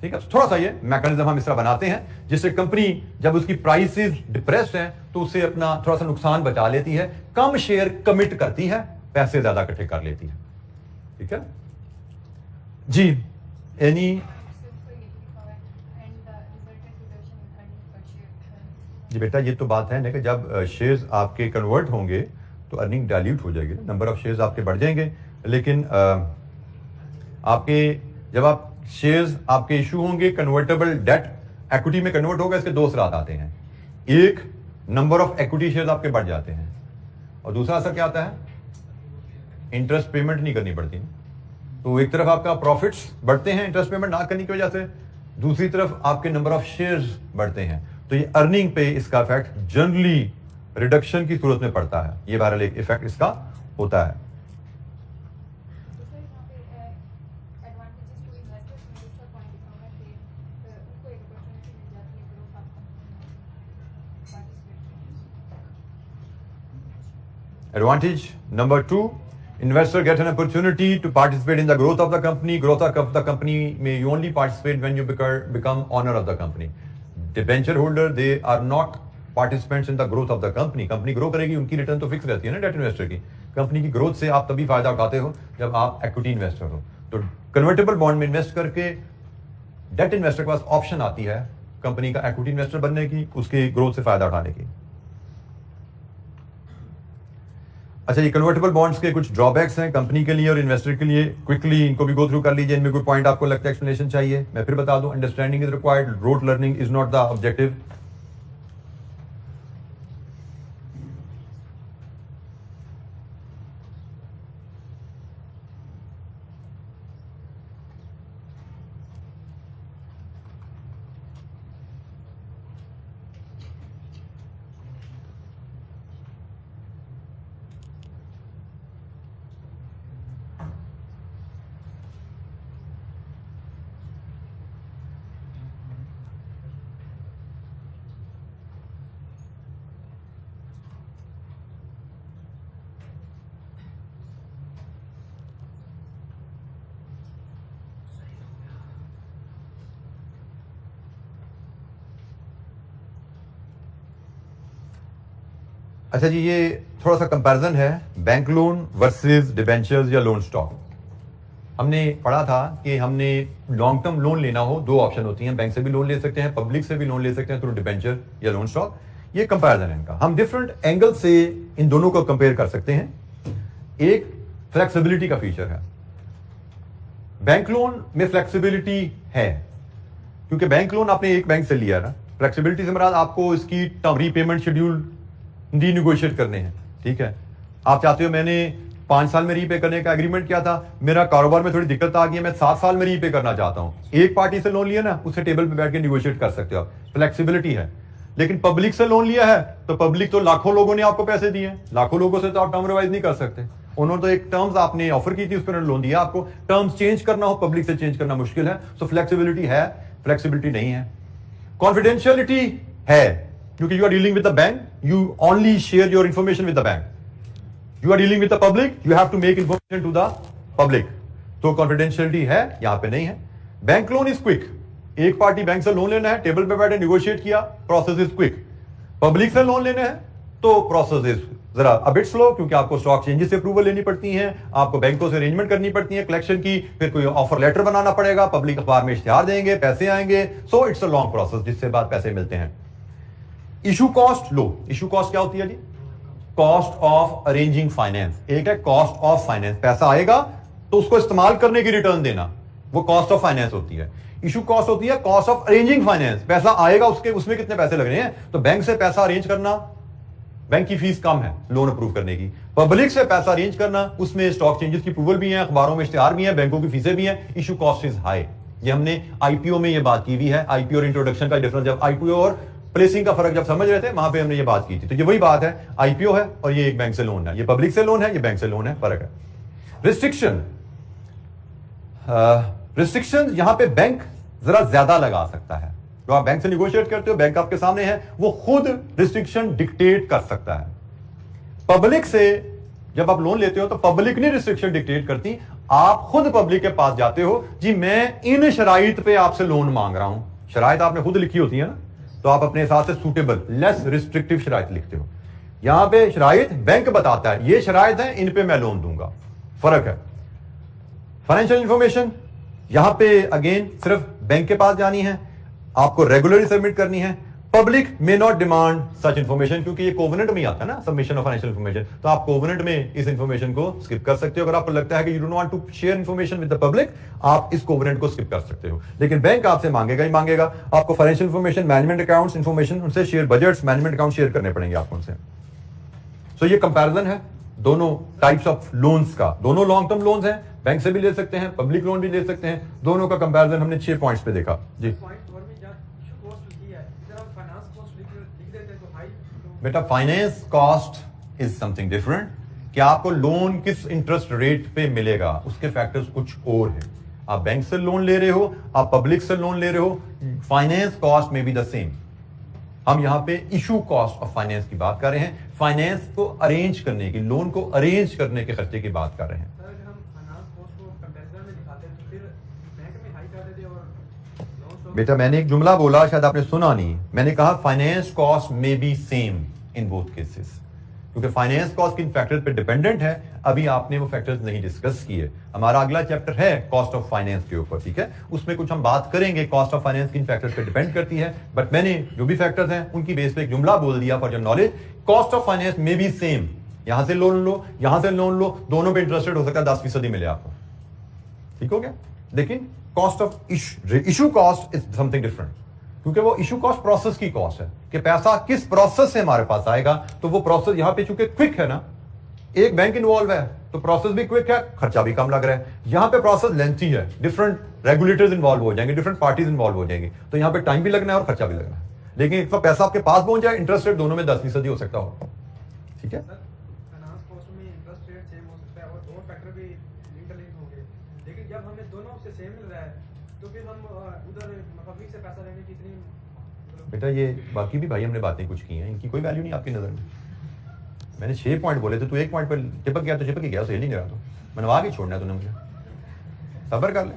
Speaker 1: ठीक है, थोड़ा सा ये मैकेनिज्म हम इस तरह बनाते हैं जिससे कंपनी जब उसकी प्राइसेस डिप्रेस्ड हैं तो उससे अपना थोड़ा सा नुकसान बचा लेती है, कम शेयर कमिट करती है, पैसे ज्यादा इकट्ठे कर लेती है। ठीक है जी। एनी जी बेटा, ये तो बात है ना कि जब शेयर्स आपके कन्वर्ट होंगे तो अर्निंग डाइल्यूट हो जाएगी, नंबर ऑफ शेयर्स आपके बढ़ जाएंगे, लेकिन आपके जब आप शेयर्स आपके इशू होंगे कन्वर्टेबल डेट इक्विटी में कन्वर्ट होगा, इसके 2 असरात आते हैं। एक, नंबर ऑफ इक्विटी शेयर्स आपके बढ़ जाते हैं, और दूसरा असर क्या आता है, इंटरेस्ट पेमेंट नहीं करनी पड़ती। तो एक तरफ आपका प्रॉफिट्स बढ़ते हैं इंटरेस्ट पेमेंट ना करने की वजह से, दूसरी तरफ आपके नंबर ऑफ शेयर्स बढ़ते हैं, तो ये अर्निंग पे इसका इफेक्ट जनरली रिडक्शन की सूरत में पड़ता है। ये बहरहाल एक इफेक्ट इसका होता है। Advantage number 2, Investor get an opportunity to participate in the growth of the company. Growth of the company may you only participate when you become owner of the company. Debenture holder, they are not participants in the growth of the company. Company grow करेगी, उनकी return तो fix रहती है ना date investor की. Company की growth से आप तभी फायदा उठाते हो जब आप इक्विटी इन्वेस्टर हो. तो कन्वर्टेबल बॉन्ड में इन्वेस्ट करके डेट इन्वेस्टर के पास ऑप्शन आती है कंपनी का इक्विटी इन्वेस्टर बनने की, उसके ग्रोथ से फायदा उठाने की. अच्छा, ये कन्वर्टेबल बॉन्ड्स के कुछ ड्रॉबैक्स हैं कंपनी के लिए और इन्वेस्टर के लिए. क्विकली इनको भी गो थ्रू कर लीजिए. इनमें कोई पॉइंट आपको लगता है एक्सप्लेनेशन चाहिए, मैं फिर बता दूं. Understanding is required, rote learning is not the objective. अच्छा जी, ये थोड़ा सा कंपैरिजन है बैंक लोन वर्सेस डिबेंचर्स या लोन स्टॉक. हमने पढ़ा था कि हमने लॉन्ग टर्म लोन लेना हो, दो ऑप्शन होती हैं. बैंक से भी लोन ले सकते हैं, पब्लिक से भी लोन ले सकते हैं थ्रू डिबेंचर या लोन स्टॉक. ये कंपैरिजन है इनका. हम डिफरेंट एंगल से इन दोनों को कंपेयर कर सकते हैं. एक फ्लेक्सिबिलिटी का फीचर है. बैंक लोन में फ्लेक्सिबिलिटी है क्योंकि बैंक लोन आपने एक बैंक से लिया ना. फ्लेक्सिबिलिटी से मुराद आपको इसकी रीपेमेंट शेड्यूल रीनिगोशिएट करने हैं. ठीक है, आप चाहते हो मैंने 5 साल में रीपे करने का एग्रीमेंट किया था, मेरा कारोबार में थोड़ी दिक्कत आ गई है, मैं 7 साल में रीपे करना चाहता हूं. एक पार्टी से लोन लिया ना, उससे टेबल पे बैठ के निगोशिएट कर सकते हो आप. फ्लेक्सिबिलिटी है. लेकिन पब्लिक से लोन लिया है तो पब्लिक तो लाखों लोगों ने आपको पैसे दिए, लाखों लोगों से तो आप टर्म रिवाइज नहीं कर सकते. उन्होंने तो एक टर्म्स आपने ऑफर की थी, उस पर लोन दिया आपको. टर्म्स चेंज करना हो पब्लिक से चेंज करना मुश्किल है. सो फ्लेक्सिबिलिटी है, फ्लेक्सिबिलिटी नहीं है. कॉन्फिडेंशियलिटी है क्योंकि you are dealing with the bank, you only share your information with the bank. You are dealing with the public, you have to make information to the public. तो confidentiality है, यहां पे नहीं है. Bank loan is quick. एक party bank से loan लेना है, टेबल पे बैठे निगोशिएट किया, प्रोसेस इज क्विक. पब्लिक से लोन लेना है तो प्रोसेस इज जरा अबिट स्लो क्योंकि आपको स्टॉक चेंजेस से अप्रूवल लेनी पड़ती है, आपको बैंकों से अरेंजमेंट करनी पड़ती है कलेक्शन की, फिर कोई ऑफर लेटर बनाना पड़ेगा, पब्लिक अखबार में इश्तिहार देंगे, पैसे आएंगे. So it's a long process जिससे बाद पैसे मिलते हैं. Issue cost low. Issue cost क्या होती है जी? Cost of arranging finance. एक है कॉस्ट ऑफ फाइनेंस, पैसा आएगा तो उसको इस्तेमाल करने की रिटर्न देना, वो कॉस्ट ऑफ फाइनेंस होती है. इशू कॉस्ट होती है कॉस्ट ऑफ अरेंजिंग फाइनेंस. पैसा आएगा, उसके उसमें कितने पैसे लग रहे हैं. तो बैंक से पैसा अरेंज करना, बैंक की फीस कम है लोन अप्रूव करने की. पब्लिक से पैसा अरेंज करना, उसमें स्टॉक चेंजेस की अप्रूवल भी है, अखबारों में इश्तिहार भी है, बैंकों की फीसें भी हैं. Issue cost is high. ये हमने आईपीओ में ये बात की हुई है. आईपीओ और इंट्रोडक्शन का डिफरेंस, जब आईपीओ और प्लेसिंग का फर्क जब समझ रहे थे वहां पे हमने ये बात की थी. तो ये वही बात है, आईपीओ है और ये एक बैंक से लोन है, ये पब्लिक से लोन है, ये बैंक से लोन है, फर्क है. रिस्ट्रिक्शन, रिस्ट्रिक्शन यहां पे बैंक जरा ज्यादा लगा सकता है. जो आप बैंक से निगोशिएट करते हो, बैंक आपके सामने है, वो खुद रिस्ट्रिक्शन डिक्टेट कर सकता है. पब्लिक से जब आप लोन लेते हो तो पब्लिक नहीं रिस्ट्रिक्शन डिक्टेट करती, आप खुद पब्लिक के पास जाते हो, जी मैं इन शराइत पे आपसे लोन मांग रहा हूं. शराइत आपने खुद लिखी होती है ना, तो आप अपने हिसाब से सूटेबल लेस रिस्ट्रिक्टिव शराइत लिखते हो. यहां पे शराइत बैंक बताता है, ये शराइत है, इन पे मैं लोन दूंगा. फर्क है. फाइनेंशियल इंफॉर्मेशन यहां पे अगेन सिर्फ बैंक के पास जानी है, आपको रेगुलरली सबमिट करनी है. Public may not demand such information क्योंकि ये कोवेनेंट में ही आता है ना, सबमिशन ऑफ फाइनेंशियल इंफॉर्मेशन. तो आप कोवेनेंट में इस इंफॉर्मेशन को स्किप कर सकते हो. अगर आपको लगता है कि you don't want to share information with the public, आप इस कोवेनेंट को स्किप कर सकते हो. लेकिन बैंक आपसे मांगेगा ही मांगेगा. आपको financial information, management accounts information उनसे share, budgets, management account share करने पड़ेंगे आपको उनसे. सो ये कंपैरिजन है दोनों टाइप्स ऑफ लोन्स का. दोनों लॉन्ग टर्म लोन्स हैं, बैंक से भी ले सकते हैं, पब्लिक लोन भी ले सकते हैं. दोनों का कंपैरिजन हमने 6 पॉइंट्स पे देखा जी. बेटा finance cost is something different. कि आपको लोन किस इंटरेस्ट रेट पे मिलेगा, उसके फैक्टर्स कुछ और है. आप बैंक से लोन ले रहे हो, आप पब्लिक से लोन ले रहे हो, फाइनेंस कॉस्ट में बी द सेम. हम यहाँ पे इशू कॉस्ट ऑफ फाइनेंस की बात कर रहे हैं, फाइनेंस को अरेंज करने की, लोन को अरेंज करने के खर्चे की बात कर रहे हैं।
Speaker 3: सर अगर हम फाइनेंस कॉस्ट को कंपैरिजन में दिखाते हैं तो फिर बैंक में हाई कर देते हैं और लोन
Speaker 1: बेटा मैंने एक जुमला बोला, शायद आपने सुना नहीं। मैंने कहा finance cost may be same in both cases, क्योंकि फाइनेंस कॉस्ट किन फैक्टर्स पे डिपेंडेंट है, अभी आपने वो फैक्टर्स नहीं डिस्कस किए। हमारा अगला चैप्टर है कॉस्ट ऑफ फाइनेंस के ऊपर, ठीक है, उसमें कुछ हम बात करेंगे कॉस्ट ऑफ फाइनेंस किन फैक्टर्स पे डिपेंड करती है। बट मैंने जो भी फैक्टर्स हैं उनकी बेस पे एक जुमला बोल दिया for your knowledge, cost of finance may be same. यहां से लोन लो, यहां से लोन लो, दोनों पे इंटरेस्टेड हो सकता है 10% ही मिले आपको, ठीक हो गया। लेकिन cost of issue cost is something different, क्योंकि वो इशू कॉस्ट प्रोसेस की कॉस्ट है कि पैसा किस प्रोसेस से हमारे पास आएगा। तो वो प्रोसेस यहां पे चूंकि क्विक है ना, एक बैंक इन्वॉल्व है तो प्रोसेस भी क्विक है, खर्चा भी कम लग रहा है। यहां पे प्रोसेस लेंथी है, डिफरेंट रेगुलेटर्स इन्वॉल्व हो जाएंगे, डिफरेंट पार्टीज इन्वॉल्व हो जाएंगे, तो यहां पे टाइम भी लगना है और खर्चा भी लगना है। लेकिन एक तो पैसा आपके पास पहुंच जाए, इंटरेस्ट रेट दोनों में 10% ही हो सकता हो, ठीक है।
Speaker 3: सर फाइनेंस कॉस्ट में इंटरेस्ट रेट सेम हो सकता है और फैक्टर भी इंटरलिंक होंगे, लेकिन जब हमें दोनों से सेम मिल रहा है तो फिर हम उधर पब्लिक से पैसा लेने की इतनी
Speaker 1: बेटा ये बाकी भी भाई हमने बातें कुछ की हैं, इनकी कोई वैल्यू नहीं आपकी नजर में। मैंने 6 पॉइंट बोले थे, तू एक पॉइंट पर चिपक गया तो चिपक ही गया, सही नहीं गया तो मनवा के छोड़ना है तूने मुझे, सब्र कर ले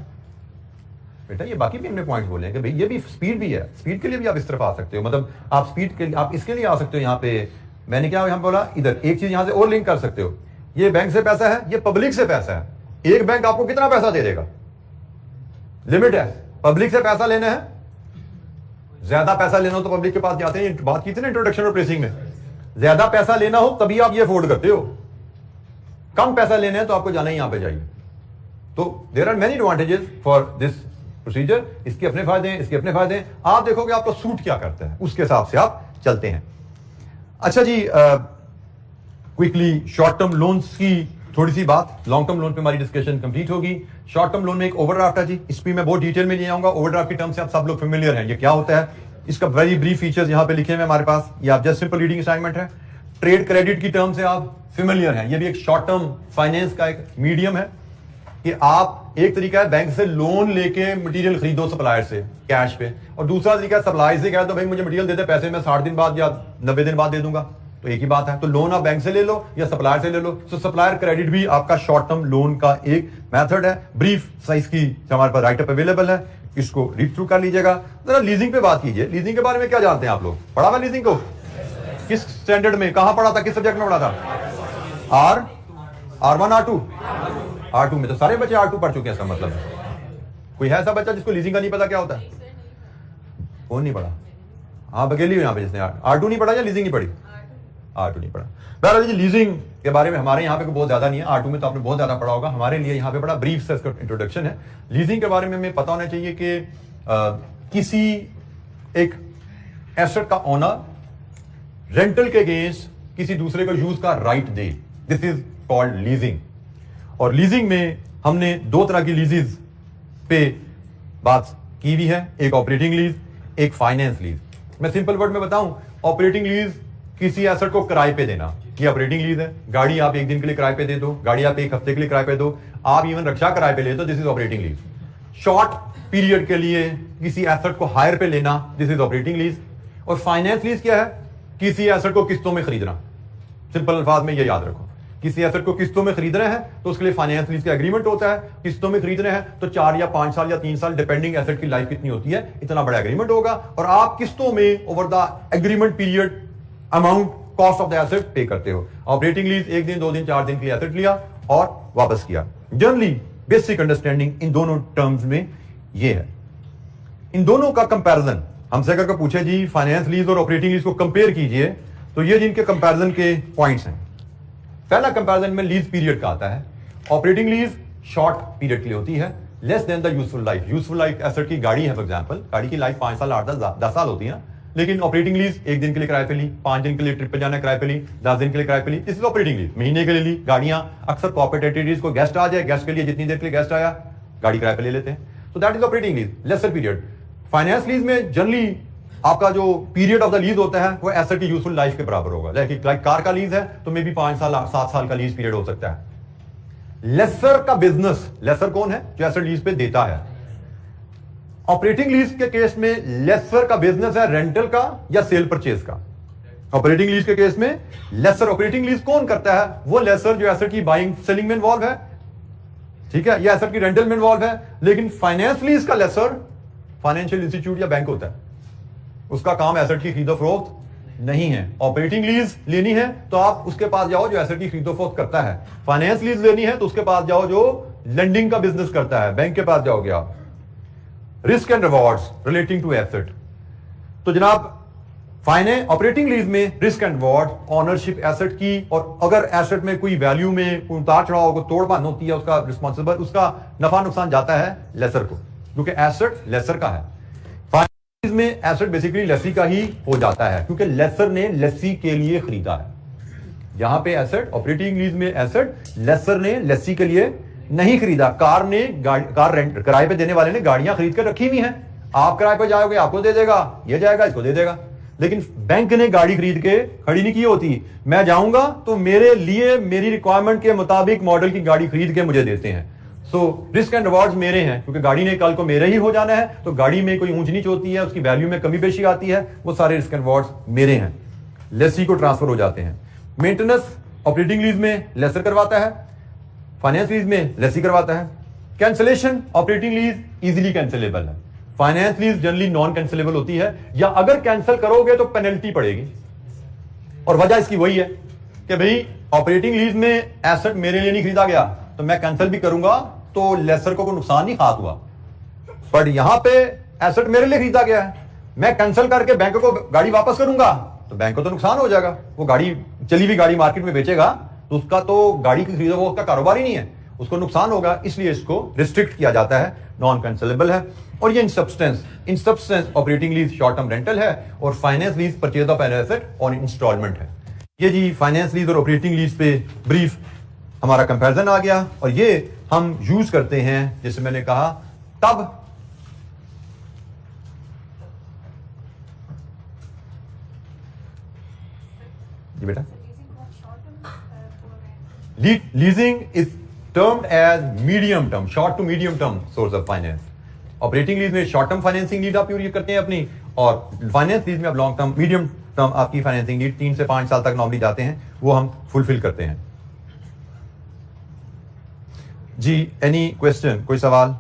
Speaker 1: बेटा। ये बाकी भी हमने पॉइंट्स बोले हैं कि भाई ये भी स्पीड भी है, स्पीड के लिए भी आप इस तरफ आ सकते हो, मतलब आप स्पीड के आप इसके लिए आ सकते हो। यहाँ पे मैंने क्या यहाँ बोला, इधर एक चीज यहाँ से और लिंक कर सकते हो, ये बैंक से पैसा है, ये पब्लिक से पैसा है। एक बैंक आपको कितना पैसा दे देगा, लिमिट है। पब्लिक से पैसा लेना है, ज्यादा पैसा लेना हो तो पब्लिक के पास जाते हैं, बात की थी ना इंट्रोडक्शन और प्रेसिंग में, ज्यादा पैसा लेना हो तभी आप ये अफोर्ड करते हो, कम पैसा लेना है तो आपको जाना ही यहां पे जाइए। तो there are many advantages for this procedure, इसके अपने फायदे हैं, इसके अपने फायदे हैं। आप देखोगे आपको सूट क्या करता है, उसके हिसाब से आप चलते हैं। अच्छा जी, क्विकली शॉर्ट टर्म लोन्स की थोड़ी सी बात, लॉन्ग टर्म लोन पे हमारी डिस्कशन कंप्लीट होगी। शॉर्ट टर्म लोन में एक ओवरड्राफ्ट है जी, इस पे मैं बहुत डिटेल में नहीं आऊंगा। ओवरड्राफ्ट की टर्म से आप सब लोग फेमिलियर हैं, ये क्या होता है, इसका वेरी ब्रीफ फीचर्स यहां पे लिखे हुए हमारे पास, ये आप जस्ट सिंपल रीडिंग असाइनमेंट है। ट्रेड क्रेडिट की टर्म से आप फेमिलियर हैं, ये भी एक शॉर्ट टर्म फाइनेंस का एक मीडियम है कि आप एक तरीका है बैंक से लोन लेके मटेरियल खरीदो सप्लायर से कैश पे, और दूसरा तरीका सप्लायर से कह दो भाई मुझे मटेरियल दे दे, पैसे मैं 60 दिन बाद या 90 दिन बाद दे दूंगा, तो एक ही बात है। तो लोन आप बैंक से ले लो या सप्लायर से ले लो, तो सप्लायर क्रेडिट भी आपका शॉर्ट टर्म लोन का एक मेथड है। ब्रीफ साइज की हमारे पास राइट अप अवेलेबल है, इसको रीड थ्रू कर लीजिएगा। जरा लीजिंग पे बात कीजिए, लीजिंग के बारे में क्या जानते हैं आप लोग, पढ़ा हुआ लीजिंग को, किस स्टैंडर्ड में कहां पढ़ा था, किस सब्जेक्ट में पढ़ा था, R1 R2 में तो सारे बच्चे R2 पढ़ चुके हैं, इसका मतलब है कोई है ऐसा बच्चा जिसको लीजिंग का नहीं पता क्या होता है, कौन नहीं पढ़ा, हाँ अकेली हो यहाँ पे जिसने R2 नहीं पढ़ा या लीजिंग नहीं पढ़ी, R2 नहीं पढ़ा। बहरहाल जी लीजिंग के बारे में हमारे यहाँ पे बहुत ज्यादा नहीं है, R2 में तो आपने बहुत ज्यादा पढ़ा होगा, हमारे लिए यहाँ पे बड़ा ब्रीफ से इसका इंट्रोडक्शन है। लीजिंग के बारे में हमें पता होना चाहिए कि किसी एक एसेट का ओनर रेंटल के अगेंस्ट किसी दूसरे को यूज का राइट दे, दिस इज कॉल्ड लीजिंग। और लीजिंग में हमने दो तरह की लीजेस पे बात की हुई है, एक ऑपरेटिंग लीज, एक फाइनेंस लीज। मैं सिंपल वर्ड में बताऊं, ऑपरेटिंग लीज किसी एसेट को किराए पे देना, ये ऑपरेटिंग लीज है। गाड़ी आप एक दिन के लिए किराए पे दे दो, गाड़ी आप एक हफ्ते के लिए किराए पे दो, आप इवन रक्षा किराए पे ले दो, this is operating lease. Short period के लिए किसी एसेट को हायर पे लेना, दिस इज ऑपरेटिंग लीज। और फाइनेंस लीज क्या है, किसी एसेट को किस्तों में खरीदना। सिंपल अल्फाज में ये याद रखो, किसी एसेट को किस्तों में खरीदना है तो उसके लिए फाइनेंस लीज का एग्रीमेंट होता है। किस्तों में खरीदना है तो 4 या 5 साल या 3 साल डिपेंडिंग एसेट की लाइफ कितनी होती है, इतना बड़ा एग्रीमेंट होगा, और आप किस्तों में over the agreement period amount cost of the asset पे करते हो। ऑपरेटिंग लीज 1 दिन 2 दिन 4 दिन के लिए एसेट लिया और वापस किया। जनरली बेसिक अंडरस्टैंडिंग इन दोनों टर्म्स में ये है। इन दोनों का कंपैरिजन हमसे अगर पूछे जी फाइनेंस लीज और ऑपरेटिंग लीज को कंपेयर कीजिए, तो ये जिनके कंपैरिजन के पॉइंट्स हैं। पहला कंपैरिजन में लीज पीरियड का आता है। ऑपरेटिंग लीज शॉर्ट पीरियड के लिए होती है, less than the useful life. Useful life asset की गाड़ी है फॉर एग्जांपल, गाड़ी की लाइफ 5 साल 8 10 साल होती है ना, लेकिन ऑपरेटिंग लीज 1 दिन के लिए किराए पे ली, 5 दिन के लिए ट्रिप पे जाना किराए पे ली, 10 दिन के लिए किराए पे ली, दिस इज ऑपरेटिंग लीज। महीने के लिए ली। गाड़ियां अक्सर कॉर्पोरेट एंटिटीज को गेस्ट आ जाए, गेस्ट के लिए जितनी देर के लिए गेस्ट आया गाड़ी किराए पे ले लेते हैं, तो that is operating lease, lesser period. Finance lease में जनरली आपका जो पीरियड ऑफ द लीज होता है वो एसेट की यूजफुल लाइफ के बराबर होगा। लाइक कार का लीज है तो मे बी 5 साल 7 साल का लीज पीरियड हो सकता है। लेसर का बिजनेस, लेसर कौन है, जो एसेट लीज पे देता है। ऑपरेटिंग लीज के केस में लेसर का बिजनेस है रेंटल का या सेल परचेज का। ऑपरेटिंग लीज के केस में लेसर, ऑपरेटिंग लीज कौन करता है? वो लेसर जो एसेट की बाइंग सेलिंग में इन्वॉल्व है, ठीक है, या एसेट की रेंटल में इन्वॉल्व है। लेकिन फाइनेंस लीज का लेसर फाइनेंशियल इंस्टीट्यूट या बैंक होता है, उसका काम एसेट की खरीदो फरोख्त नहीं है। ऑपरेटिंग लीज लेनी है तो आप उसके पास जाओ जो एसेट की खरीदो फरोख्त करता है। फाइनेंस लीज लेनी है तो उसके पास जाओ जो लेंडिंग का बिजनेस करता है, बैंक के पास जाओगे आप। Risk and rewards relating to asset, तो जनाब फाइनेंस ऑपरेटिंग लीज में risk and reward ownership asset की, और अगर एसेट में कोई वैल्यू में कोई उतार चढ़ाव को तोड़ बांध होती है, उसका रिस्पॉन्सिबल, उसका नफा नुकसान जाता है लेसर को, क्योंकि एसेट लेसर का है। फाइनेंस में एसेट बेसिकली लेसी का ही हो जाता है, क्योंकि लेसर ने लेसी के लिए खरीदा है। यहां पे एसेट, ऑपरेटिंग लीज में एसेट लेसर ने लेसी के लिए नहीं खरीदा। कार रेंट किराए पे देने वाले ने गाड़ियां खरीद कर रखी हुई हैं, आप किराए पे जाओगे आपको दे देगा, ये जाएगा इसको दे देगा। लेकिन बैंक ने गाड़ी खरीद के खड़ी नहीं की होती, मैं जाऊंगा तो मेरे लिए मेरी रिक्वायरमेंट के मुताबिक मॉडल की गाड़ी खरीद के मुझे देते हैं। सो रिस्क एंड रिवॉर्ड्स मेरे हैं, क्योंकि गाड़ी ने कल को मेरे ही हो जाना है, तो गाड़ी में कोई ऊंच नीच होती है, उसकी वैल्यू में कमी बेशी आती है, वो सारे रिस्क एंड रिवॉर्ड्स मेरे हैं, लेसी को ट्रांसफर हो जाते हैं। मेंटेनेंस ऑपरेटिंग लीज में लेसर करवाता है, फाइनेंस लीज में लेसी करवाता है। Cancellation operating lease easily cancellable है, finance lease generally non cancellable होती है, या अगर कैंसिल करोगे तो पेनल्टी पड़ेगी। और वजह इसकी वही है कि भाई ऑपरेटिंग लीज में एसेट मेरे लिए नहीं खरीदा गया, तो मैं कैंसिल भी करूंगा तो लेसर को कोई नुकसान नहीं खास हुआ। पर यहां पे एसेट मेरे लिए खरीदा गया है, मैं कैंसिल करके बैंक को गाड़ी वापस करूंगा तो बैंक को तो नुकसान हो जाएगा। वो गाड़ी, चली हुई गाड़ी मार्केट में बेचेगा तो उसका तो गाड़ी की खरीदो, वो उसका कारोबार ही नहीं है, उसको नुकसान होगा, इसलिए इसको रिस्ट्रिक्ट किया जाता है, नॉन कैंसिलेबल है। और ये in substance operating lease short term rental है, और finance lease purchase of an asset on instalment है। ये जी फाइनेंस लीज और ऑपरेटिंग लीज पे ब्रीफ हमारा कंपैरिजन आ गया, और ये हम यूज करते हैं, जैसे मैंने कहा, तब जी बेटा leasing is termed as medium term, short to medium term source of finance. Operating lease में शॉर्ट टर्म फाइनेंसिंग नीड आप पूरी करते हैं अपनी, और फाइनेंस लीज में आप लॉन्ग टर्म, मीडियम टर्म आपकी फाइनेंसिंग नीड 3 से 5 साल तक नॉर्मली जाते हैं, वो हम फुलफिल करते हैं। जी एनी क्वेश्चन, कोई सवाल?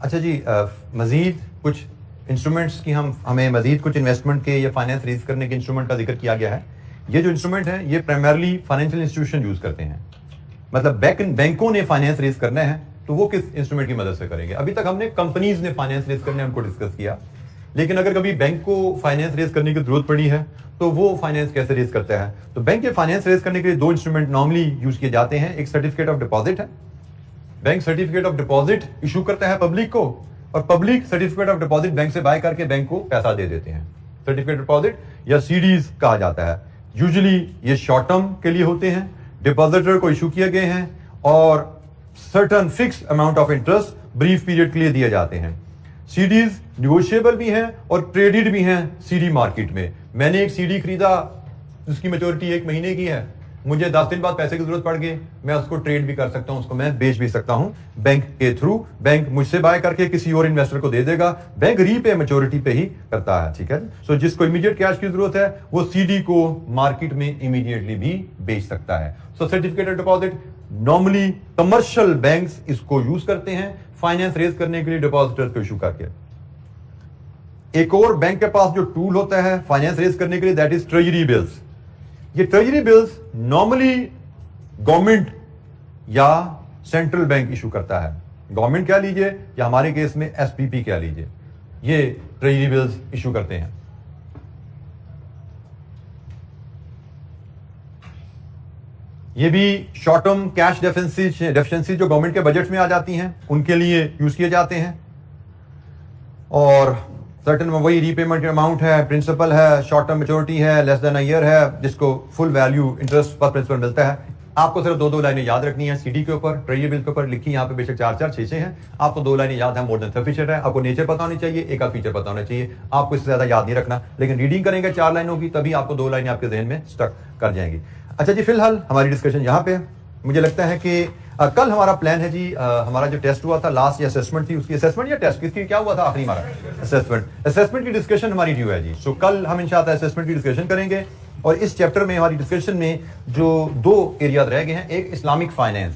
Speaker 1: अच्छा जी, मजीद कुछ इंस्ट्रूमेंट्स की हमें मजीद कुछ इन्वेस्टमेंट के या फाइनेंस रेज करने के इंस्ट्रूमेंट का जिक्र किया गया है। ये जो इंस्ट्रूमेंट है ये प्राइमरली फाइनेंशियल इंस्टीट्यूशन यूज करते हैं, मतलब बैंकों ने फाइनेंस रेज करना है तो वो किस इंस्ट्रूमेंट की मदद से करेंगे। अभी तक हमने कंपनीज ने फाइनेंस रेज करने हमको डिस्कस किया, लेकिन अगर कभी बैंक को फाइनेंस रेज करने की जरूरत पड़ी है तो वो फाइनेंस कैसे रेज करता है। तो बैंक के फाइनेंस रेज करने के लिए 2 इंस्ट्रूमेंट नॉर्मली यूज किए जाते हैं। एक सर्टिफिकेट ऑफ डिपॉजिट है, bank certificate of deposit issue करता है पब्लिक को, और public certificate of deposit bank से बाय करके बैंक को पैसा दे देते हैं। सर्टिफिकेट डिपॉजिट या सीडीज कहा जाता है। यूजुअली ये शॉर्ट टर्म के लिए होते हैं, डिपॉजिटर को इशू किए गए हैं, और certain fixed amount of interest brief period के लिए दिए जाते हैं। सीडीज निगोशिएबल भी हैं और ट्रेडेड भी हैं सीडी मार्केट में। मैंने एक सीडी खरीदा जिसकी मैच्योरिटी 1 महीने की है, मुझे 10 दिन बाद पैसे की जरूरत पड़ गई, मैं उसको ट्रेड भी कर सकता हूं, उसको मैं बेच भी सकता हूं बैंक के थ्रू। बैंक मुझसे बाय करके किसी और इन्वेस्टर को दे देगा, बैंक रीपे मैच्योरिटी पे ही करता है, ठीक है। सो जिसको इमीडिएट कैश की जरूरत है वो सीडी को मार्केट में इमीडिएटली भी बेच सकता है। So certificate of deposit normally commercial banks इसको यूज करते हैं फाइनेंस रेज करने के लिए डिपॉजिटर्स को इशू करके। एक और बैंक के पास जो टूल होता है फाइनेंस रेज करने के लिए, दैट इज ट्रेजरी बिल्स। ये ट्रेजरी बिल्स नॉर्मली गवर्नमेंट या सेंट्रल बैंक इशू करता है, गवर्नमेंट कह लीजिए या हमारे केस में एसपीपी कह लीजिए, ये ट्रेजरी बिल्स इशू करते हैं। ये भी शॉर्ट टर्म कैश डेफिशिएंसी जो गवर्नमेंट के बजट में आ जाती हैं उनके लिए यूज किए जाते हैं, और सर्टेन वही रीपेमेंट अमाउंट है, प्रिंसिपल है, शॉर्ट टर्म मैच्योरिटी है, लेस देन अ ईयर है, जिसको फुल वैल्यू इंटरेस्ट पर प्रिंसिपल मिलता है। आपको सिर्फ दो लाइनें याद रखनी है, सीडी के ऊपर, ट्रेजरी बिल के ऊपर लिखी, यहाँ पे बेशक 4-4, 6-6 हैं, आपको 2 लाइनें याद है, मोर देन सफिशिएंट है। आपको नेचर पता होनी चाहिए, एक आध फीचर पता होना चाहिए, आपको इससे ज्यादा याद नहीं रखना, लेकिन रीडिंग करेंगे 4 लाइनों की, तभी आपको 2 लाइनें आपके जहन में स्टक कर जाएंगी। अच्छा जी, फिलहाल हमारी डिस्कशन यहाँ पे मुझे लगता है कि कल हमारा प्लान है जी, हमारा जो टेस्ट हुआ था लास्ट, या असेसमेंट थी, उसकी असेसमेंट या टेस्ट किसकी क्या हुआ था आखिरी हमारा असेसमेंट की डिस्कशन हमारी ड्यू है जी। सो कल हम इंशाअल्लाह असेसमेंट की डिस्कशन करेंगे, और इस चैप्टर में हमारी डिस्कशन में जो 2 एरियाज रह गए हैं, एक इस्लामिक फाइनेंस,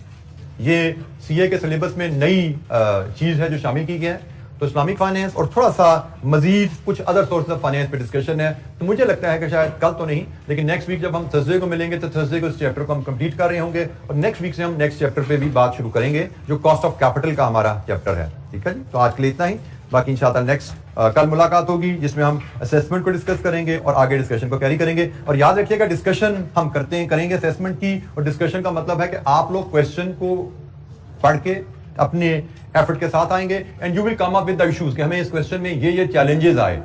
Speaker 1: ये सीए के सिलेबस में नई चीज है जो शामिल की गई है, तो इस्लामिक फाइनेंस और थोड़ा सा मजीद कुछ अदर सोर्स ऑफ फाइनेंस पे डिस्कशन है। तो मुझे लगता है कि शायद कल तो नहीं, लेकिन नेक्स्ट वीक जब हम थर्सडे को मिलेंगे तो थर्सडे को इस चैप्टर को हम कंप्लीट कर रहे होंगे, और नेक्स्ट वीक से हम नेक्स्ट चैप्टर पे भी बात शुरू करेंगे जो कॉस्ट ऑफ कैपिटल का हमारा चैप्टर है। ठीक है जी, तो आज के लिए इतना ही, बाकी इंशाल्लाह नेक्स्ट कल मुलाकात होगी जिसमें हम असेसमेंट को डिस्कस करेंगे और आगे डिस्कशन को कैरी करेंगे। और याद रखिएगा, डिस्कशन हम करेंगे असेसमेंट की, और डिस्कशन का मतलब है कि आप लोग क्वेश्चन को पढ़ के अपने एफर्ट के साथ आएंगे, and you will come up with the issues कि हमें इस क्वेश्चन में ये चैलेंजेस आए,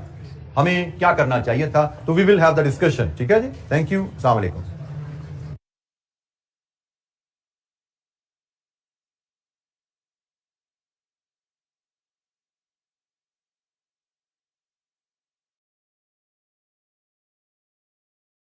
Speaker 1: हमें क्या करना चाहिए था, तो we will have the discussion. ठीक है जी, थैंक यू, अस्सलाम वालेकुम।